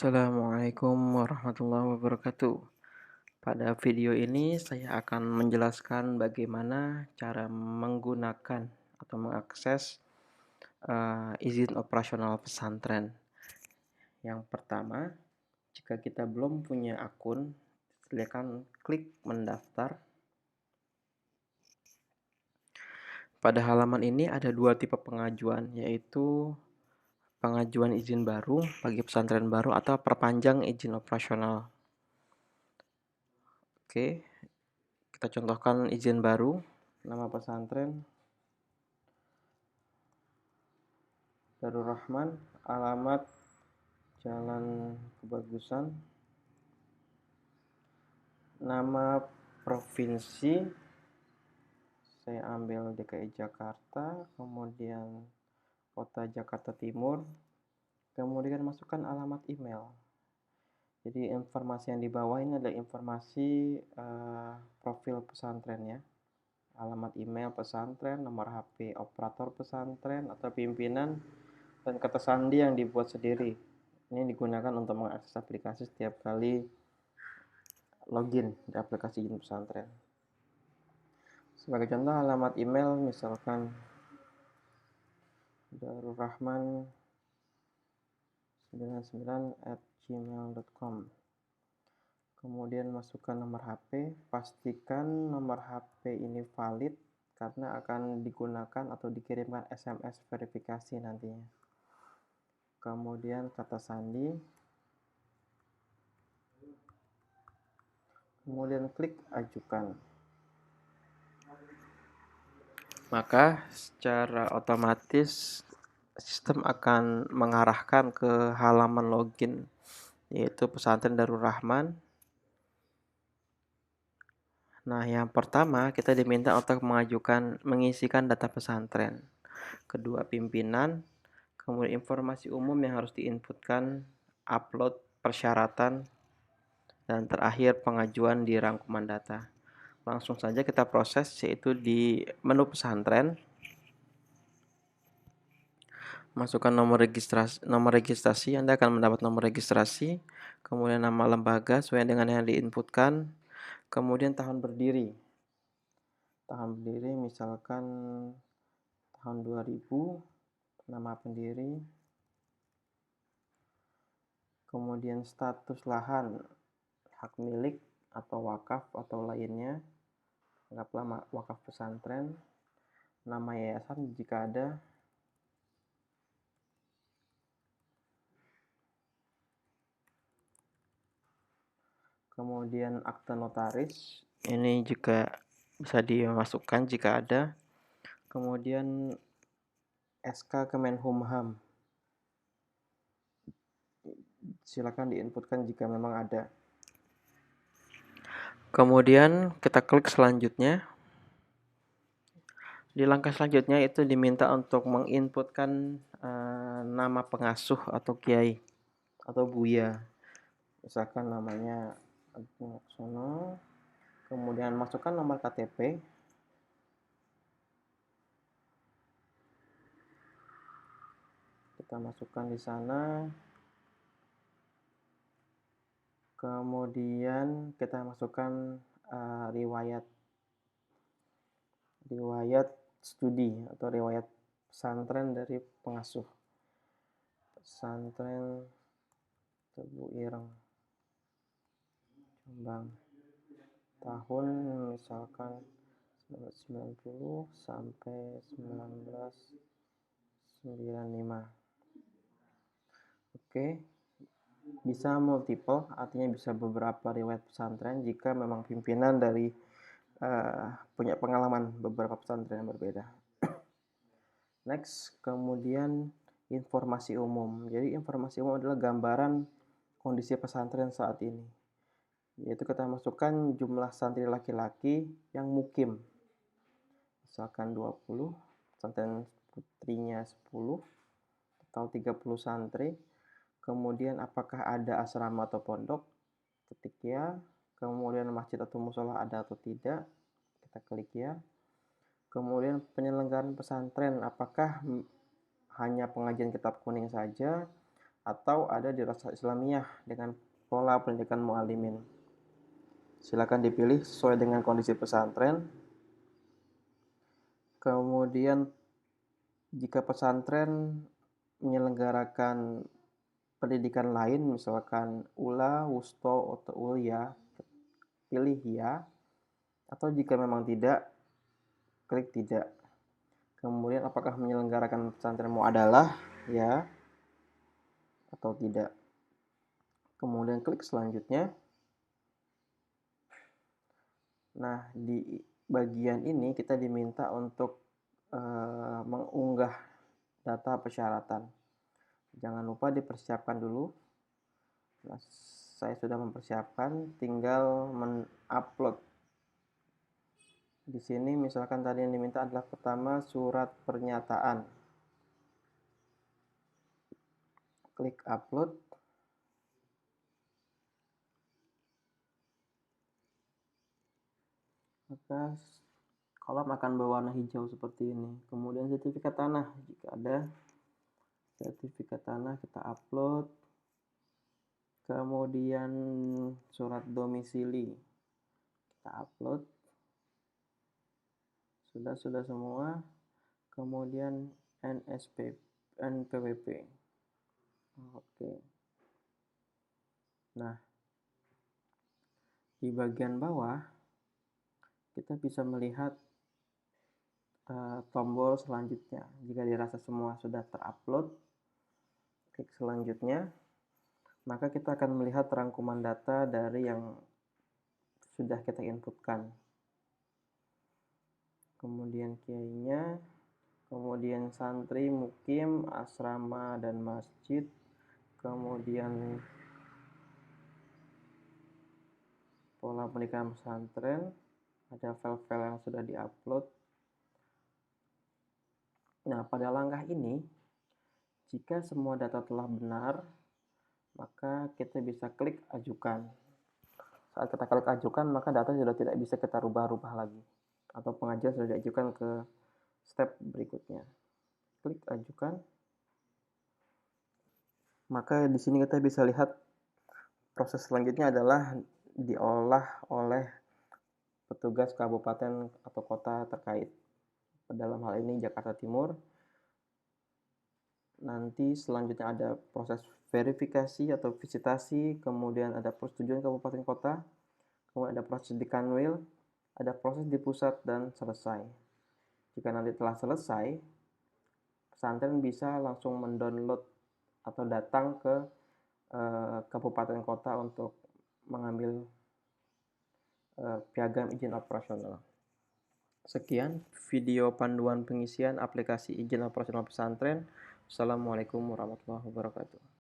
Assalamualaikum warahmatullahi wabarakatuh. Pada video ini saya akan menjelaskan bagaimana cara menggunakan atau mengakses izin operasional pesantren. Yang pertama, jika kita belum punya akun, silakan klik mendaftar. Pada halaman ini ada dua tipe pengajuan, yaitu pengajuan izin baru bagi pesantren baru atau perpanjang izin operasional. Oke, kita contohkan izin baru, nama pesantren Darul Rahman, alamat Jalan Kebagusan, nama provinsi saya ambil DKI Jakarta, kemudian kota Jakarta Timur, kemudian masukkan alamat email. Jadi informasi yang di bawah ini adalah informasi profil pesantren ya. Alamat email pesantren, nomor HP operator pesantren atau pimpinan, dan kata sandi yang dibuat sendiri. Ini digunakan untuk mengakses aplikasi setiap kali login di aplikasi izin pesantren. Sebagai contoh alamat email misalkan darurrahman99@gmail.com. Kemudian masukkan nomor HP, pastikan nomor HP ini valid karena akan digunakan atau dikirimkan SMS verifikasi nantinya. Kemudian kata sandi, kemudian klik ajukan. Maka secara otomatis sistem akan mengarahkan ke halaman login, yaitu pesantren Darul Rahman. Nah, yang pertama kita diminta untuk mengisikan data pesantren, kedua pimpinan, kemudian informasi umum yang harus diinputkan, upload persyaratan, dan terakhir pengajuan di rangkuman data. Langsung saja kita proses, yaitu di menu pesantren. Masukkan nomor registrasi, Anda akan mendapat nomor registrasi, kemudian nama lembaga sesuai dengan yang diinputkan, kemudian tahun berdiri. Tahun berdiri misalkan tahun 2000, nama pendiri, kemudian status lahan, hak milik atau wakaf atau lainnya, anggaplah wakaf pesantren, nama yayasan jika ada, kemudian akte notaris, ini juga bisa dimasukkan jika ada, kemudian SK Kemenkumham, silakan diinputkan jika memang ada. Kemudian kita klik selanjutnya. Di langkah selanjutnya itu diminta untuk menginputkan nama pengasuh atau kiai atau buya. Misalkan namanya Agung Laksono, kemudian masukkan nomor KTP, kita masukkan di sana, kemudian kita masukkan riwayat studi atau riwayat pesantren dari pengasuh. Pesantren Tebu Ireng, Jombang, tahun misalkan 1990 sampai 1995. Oke, bisa multiple, artinya bisa beberapa riwayat pesantren jika memang pimpinan dari punya pengalaman beberapa pesantren yang berbeda. Next, kemudian informasi umum. Jadi informasi umum adalah gambaran kondisi pesantren saat ini. Yaitu kita masukkan jumlah santri laki-laki yang mukim. Misalkan 20, pesantren putrinya 10, total 30 santri. Kemudian apakah ada asrama atau pondok? Ketik ya. Kemudian masjid atau musola ada atau tidak? Kita klik ya. Kemudian penyelenggaraan pesantren, apakah hanya pengajian kitab kuning saja atau ada dirasah Islamiyah dengan pola pendidikan mu'allimin. Silakan dipilih sesuai dengan kondisi pesantren. Kemudian jika pesantren menyelenggarakan pendidikan lain, misalkan ULA, WUSTO, atau ULIA, pilih ya. Atau jika memang tidak, klik tidak. Kemudian apakah menyelenggarakan pesantren muadalah, ya atau tidak. Kemudian klik selanjutnya. Nah, di bagian ini kita diminta untuk mengunggah data persyaratan. Jangan lupa dipersiapkan dulu. Nah, saya sudah mempersiapkan, tinggal mengupload. Di sini misalkan tadi yang diminta adalah pertama surat pernyataan. Klik upload. Maka kolom akan berwarna hijau seperti ini. Kemudian sertifikat tanah, jika ada sertifikat tanah kita upload. Kemudian surat domisili kita upload. Sudah semua. Kemudian NPWP. Oke. Nah, di bagian bawah kita bisa melihat tombol selanjutnya. Jika dirasa semua sudah terupload, klik selanjutnya, maka kita akan melihat rangkuman data dari yang sudah kita inputkan. Kemudian kiainya, kemudian santri, mukim, asrama, dan masjid, kemudian pola pendidikan pesantren, ada file-file yang sudah diupload. Nah, pada langkah ini, jika semua data telah benar, maka kita bisa klik ajukan. Saat kita klik ajukan, maka data sudah tidak bisa kita rubah-rubah lagi, atau pengajuan sudah diajukan ke step berikutnya. Klik ajukan. Maka di sini kita bisa lihat proses selanjutnya adalah diolah oleh petugas kabupaten atau kota terkait. Dalam hal ini Jakarta Timur. Nanti selanjutnya ada proses verifikasi atau visitasi, kemudian ada persetujuan kabupaten kota, kemudian ada proses di Kanwil, ada proses di pusat, dan selesai. Jika nanti telah selesai, pesantren bisa langsung mendownload atau datang ke kabupaten kota untuk mengambil piagam izin operasional. Sekian video panduan pengisian aplikasi izin operasional pesantren. Assalamualaikum warahmatullahi wabarakatuh.